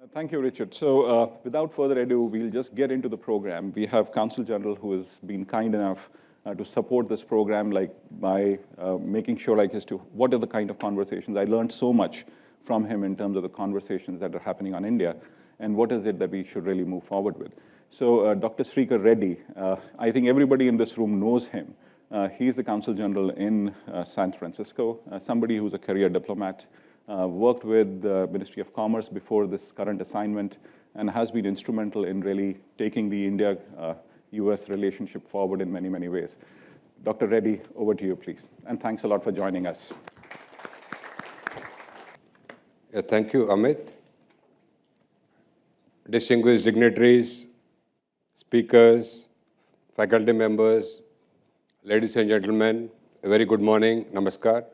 Thank you, Richard. So without further ado, we'll just get into the program. We have Consul General who has been kind enough to support this program, like by making sure, like, as to what are the kind of conversations. I learned so much from him in terms of the conversations that are happening on India, and what is it that we should really move forward with. So Dr. Srikar Reddy, I think everybody in this room knows him. He's the Consul General in San Francisco, somebody who's a career diplomat, worked with the Ministry of Commerce before this current assignment, and has been instrumental in really taking the India-US relationship forward in many, many ways. Dr. Reddy, over to you, please. And thanks a lot for joining us. Yeah, thank you, Amit. Distinguished dignitaries, speakers, faculty members, ladies and gentlemen, a very good morning, namaskar.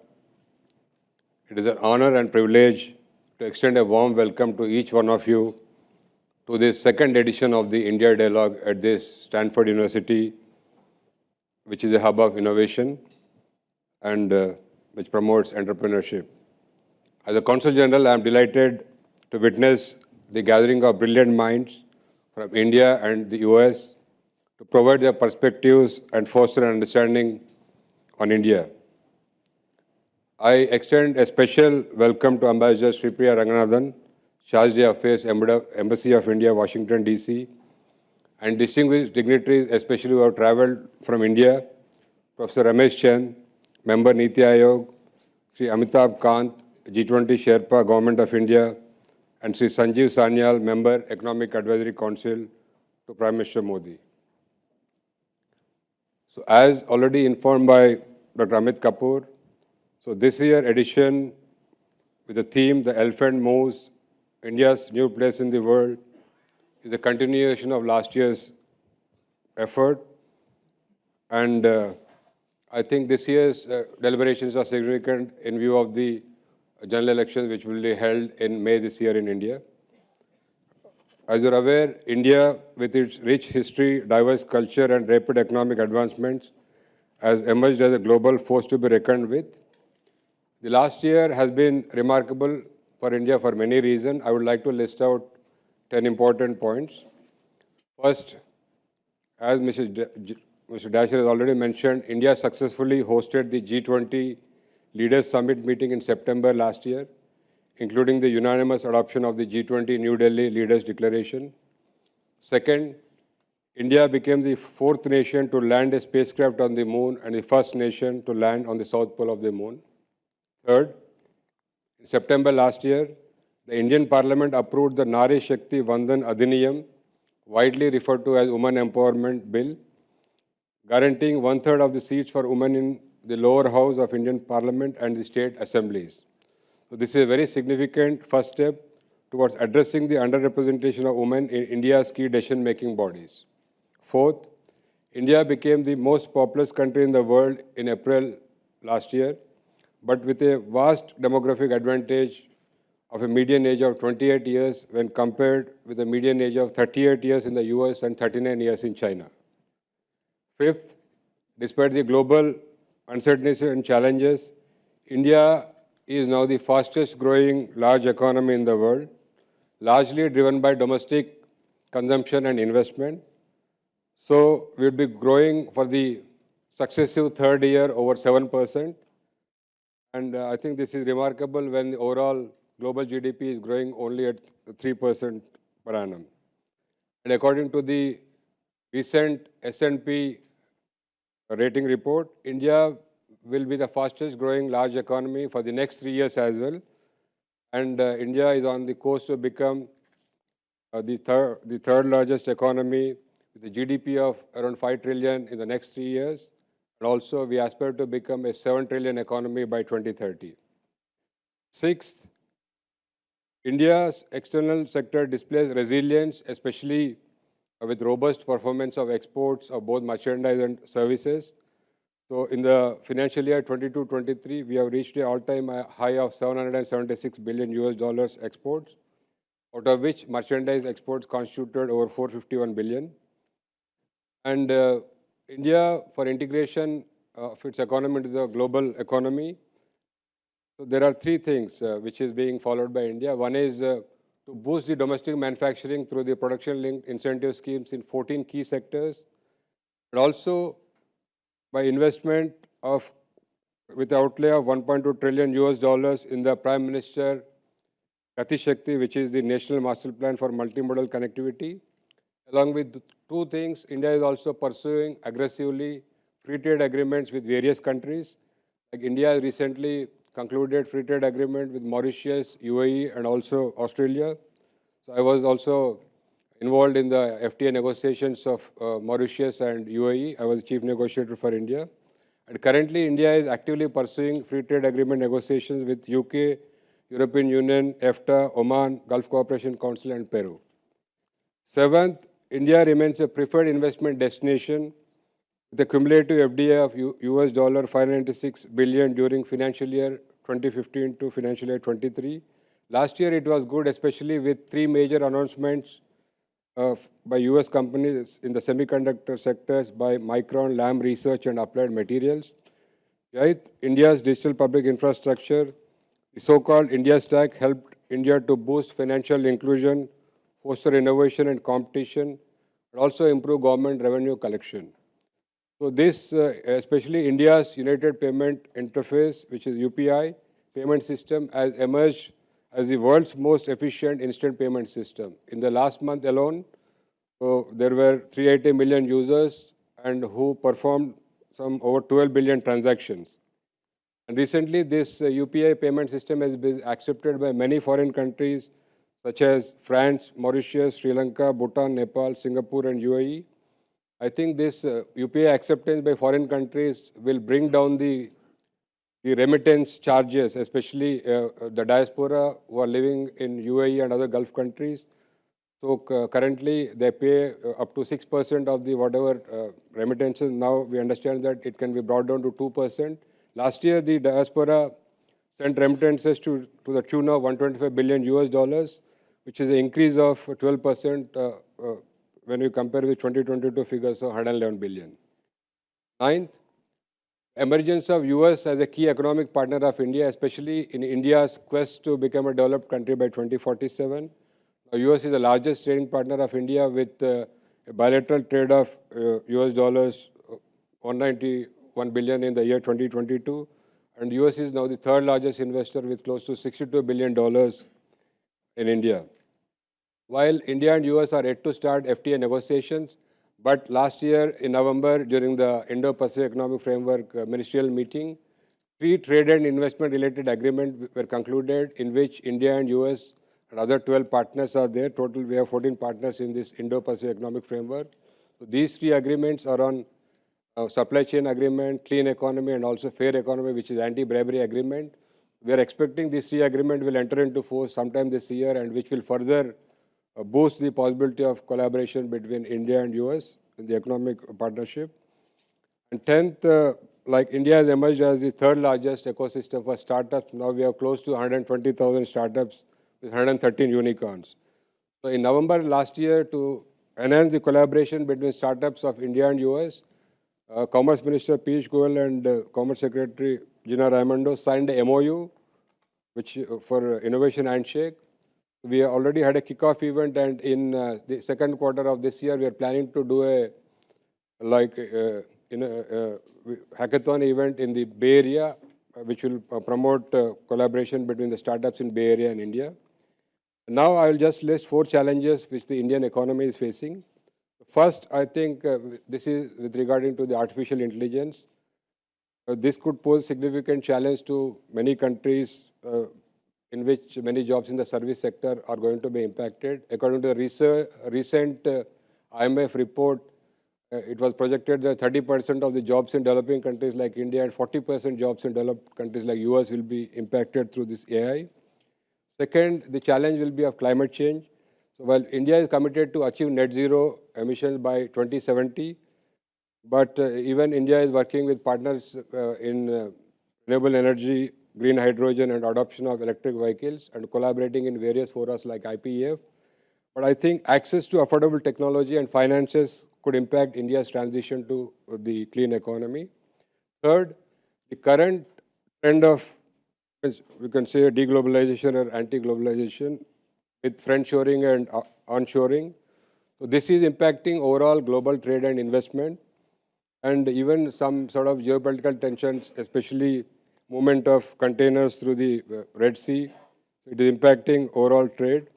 It is an honor and privilege to extend a warm welcome to each one of you to this second edition of the India Dialogue at this Stanford University, which is a hub of innovation and which promotes entrepreneurship. As a Consul General, I am delighted to witness the gathering of brilliant minds from India and the US to provide their perspectives and foster an understanding on India. I extend a special welcome to Ambassador Sripriya Ranganathan, Charge d'Affaires, Embassy of India, Washington, D.C., and distinguished dignitaries, especially who have traveled from India, Professor Ramesh Chand, Member Niti Aayog, Sri Amitabh Kant, G20 Sherpa, Government of India, and Sri Sanjeev Sanyal, Member, Economic Advisory Council to Prime Minister Modi. So as already informed by Dr. Amit Kapoor, so this year edition with the theme, The Elephant Moves, India's New Place in the World, is a continuation of last year's effort. And I think this year's deliberations are significant in view of the general elections which will be held in May this year in India. As you're aware, India, with its rich history, diverse culture, and rapid economic advancements, has emerged as a global force to be reckoned with. The last year has been remarkable for India for many reasons. I would like to list out 10 important points. First, as Mr. Dasher has already mentioned, India successfully hosted the G20 Leaders Summit meeting in September last year, including the unanimous adoption of the G20 New Delhi Leaders Declaration. Second, India became the fourth nation to land a spacecraft on the moon and the first nation to land on the south pole of the moon. Third, in September last year, the Indian Parliament approved the Nari Shakti Vandan Adhiniyam, widely referred to as Women Empowerment Bill, guaranteeing one-third of the seats for women in the lower house of Indian Parliament and the state assemblies. So this is a very significant first step towards addressing the underrepresentation of women in India's key decision-making bodies. Fourth, India became the most populous country in the world in April last year, but with a vast demographic advantage of a median age of 28 years when compared with a median age of 38 years in the US and 39 years in China. Fifth, despite the global uncertainties and challenges, India is now the fastest growing large economy in the world, largely driven by domestic consumption and investment. So we will be growing for the successive third year over 7%. And I think this is remarkable when the overall global GDP is growing only at 3% per annum. And according to the recent S&P rating report, India will be the fastest growing large economy for the next 3 years as well. And India is on the course to become the third largest economy with a GDP of around 5 trillion in the next 3 years. And also, we aspire to become a 7 trillion economy by 2030. Sixth, India's external sector displays resilience, especially with robust performance of exports of both merchandise and services. So in the financial year 22-23, we have reached an all-time high of 776 billion US dollars exports, out of which merchandise exports constituted over 451 billion. And India, for integration of its economy into the global economy, so there are three things which is being followed by India. One is to boost the domestic manufacturing through the production-linked incentive schemes in 14 key sectors, but also by investment of with the outlay of 1.2 trillion US dollars in the Prime Minister Gati Shakti, which is the National Master Plan for Multimodal Connectivity. Along with two things, India is also pursuing aggressively free trade agreements with various countries. Like India recently concluded free trade agreement with Mauritius, UAE, and also Australia. So I was also involved in the FTA negotiations of Mauritius and UAE. I was chief negotiator for India. And currently, India is actively pursuing free trade agreement negotiations with UK, European Union, EFTA, Oman, Gulf Cooperation Council, and Peru. Seventh, India remains a preferred investment destination with a cumulative FDI of US dollar 596 billion during financial year 2015 to financial year 23. Last year, it was good, especially with three major announcements by US companies in the semiconductor sectors by Micron, Lam Research, and Applied Materials. Right? India's digital public infrastructure, the so-called India Stack, helped India to boost financial inclusion, foster innovation and competition, and also improve government revenue collection. So this, especially India's United Payment Interface, which is UPI payment system, has emerged as the world's most efficient instant payment system. In the last month alone, there were 380 million users and who performed some over 12 billion transactions. And recently, this UPI payment system has been accepted by many foreign countries such as France, Mauritius, Sri Lanka, Bhutan, Nepal, Singapore, and UAE. I think this UPI acceptance by foreign countries will bring down the remittance charges, especially the diaspora who are living in UAE and other Gulf countries. So currently, they pay up to 6% of the whatever remittances. Now we understand that it can be brought down to 2%. Last year, the diaspora sent remittances to the tune of 125 billion US dollars, which is an increase of 12% when you compare with 2022 figures of 111 billion. Ninth, emergence of US as a key economic partner of India, especially in India's quest to become a developed country by 2047. Now, US is the largest trading partner of India with a bilateral trade of US dollars 191 billion in the year 2022. And US is now the third largest investor with close to $62 billion in India. While India and US are yet to start FTA negotiations, but last year in November, during the Indo-Pacific Economic Framework ministerial meeting, three trade and investment related agreements were concluded in which India and US and other 12 partners are there. Total, we have 14 partners in this Indo-Pacific Economic Framework. So these three agreements are on supply chain agreement, clean economy, and also fair economy, which is anti-bribery agreement. We are expecting these three agreements will enter into force sometime this year, and which will further boost the possibility of collaboration between India and US in the economic partnership. And 10th, like India has emerged as the third largest ecosystem for startups. Now we have close to 120,000 startups with 113 unicorns. So in November last year, to enhance the collaboration between startups of India and US, Commerce Minister Piyush Goyal and Commerce Secretary Gina Raimondo signed a MOU which for Innovation Handshake. We already had a kickoff event, and in the second quarter of this year, we are planning to do a hackathon event in the Bay Area, which will promote collaboration between the startups in Bay Area and India. Now I will just list 4 challenges which the Indian economy is facing. First, I think this is with regarding to the artificial intelligence. This could pose significant challenge to many countries in which many jobs in the service sector are going to be impacted. According to the recent IMF report, it was projected that 30% of the jobs in developing countries like India and 40% jobs in developed countries like US will be impacted through this AI. Second, the challenge will be of climate change. So while India is committed to achieve net zero emissions by 2070, but even India is working with partners in renewable energy, green hydrogen, and adoption of electric vehicles, and collaborating in various forums like IPEF. But I think access to affordable technology and finances could impact India's transition to the clean economy. Third, the current trend of, we can say, deglobalization or anti-globalization with friendshoring and onshoring. So this is impacting overall global trade and investment, and even some sort of geopolitical tensions, especially movement of containers through the Red Sea. It is impacting overall trade.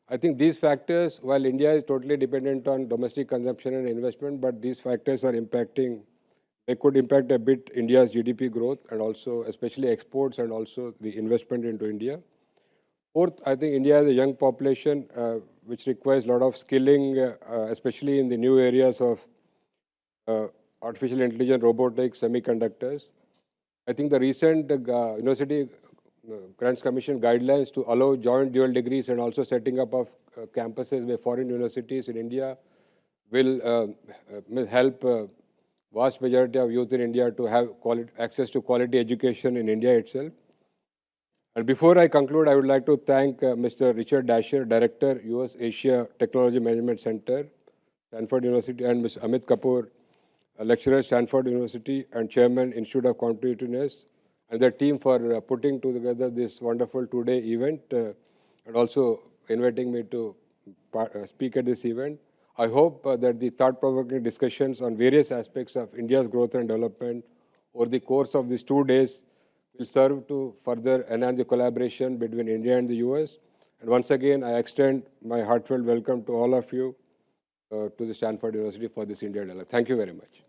I think these factors, while India is totally dependent on domestic consumption and investment, but these factors are impacting, they could impact a bit India's GDP growth and also especially exports and also the investment into India. Fourth, I think India has a young population which requires a lot of skilling, especially in the new areas of uh, artificial intelligence, robotics, semiconductors. I think the recent University Grants Commission guidelines to allow joint dual degrees and also setting up of campuses with foreign universities in India will help vast majority of youth in India to have access to quality education in India itself. And before I conclude, I would like to thank Mr. Richard Dasher, Director, US Asia Technology Management Center, Stanford University, and Mr. Amit Kapoor, a lecturer, Stanford University, and Chairman, Institute of Competitiveness, and their team for putting together this wonderful two-day event and also inviting me to speak at this event. I hope that the thought-provoking discussions on various aspects of India's growth and development over the course of these 2 days will serve to further enhance the collaboration between India and the US. And once again, I extend my heartfelt welcome to all of you to the Stanford University for this India Dialogue. Thank you very much.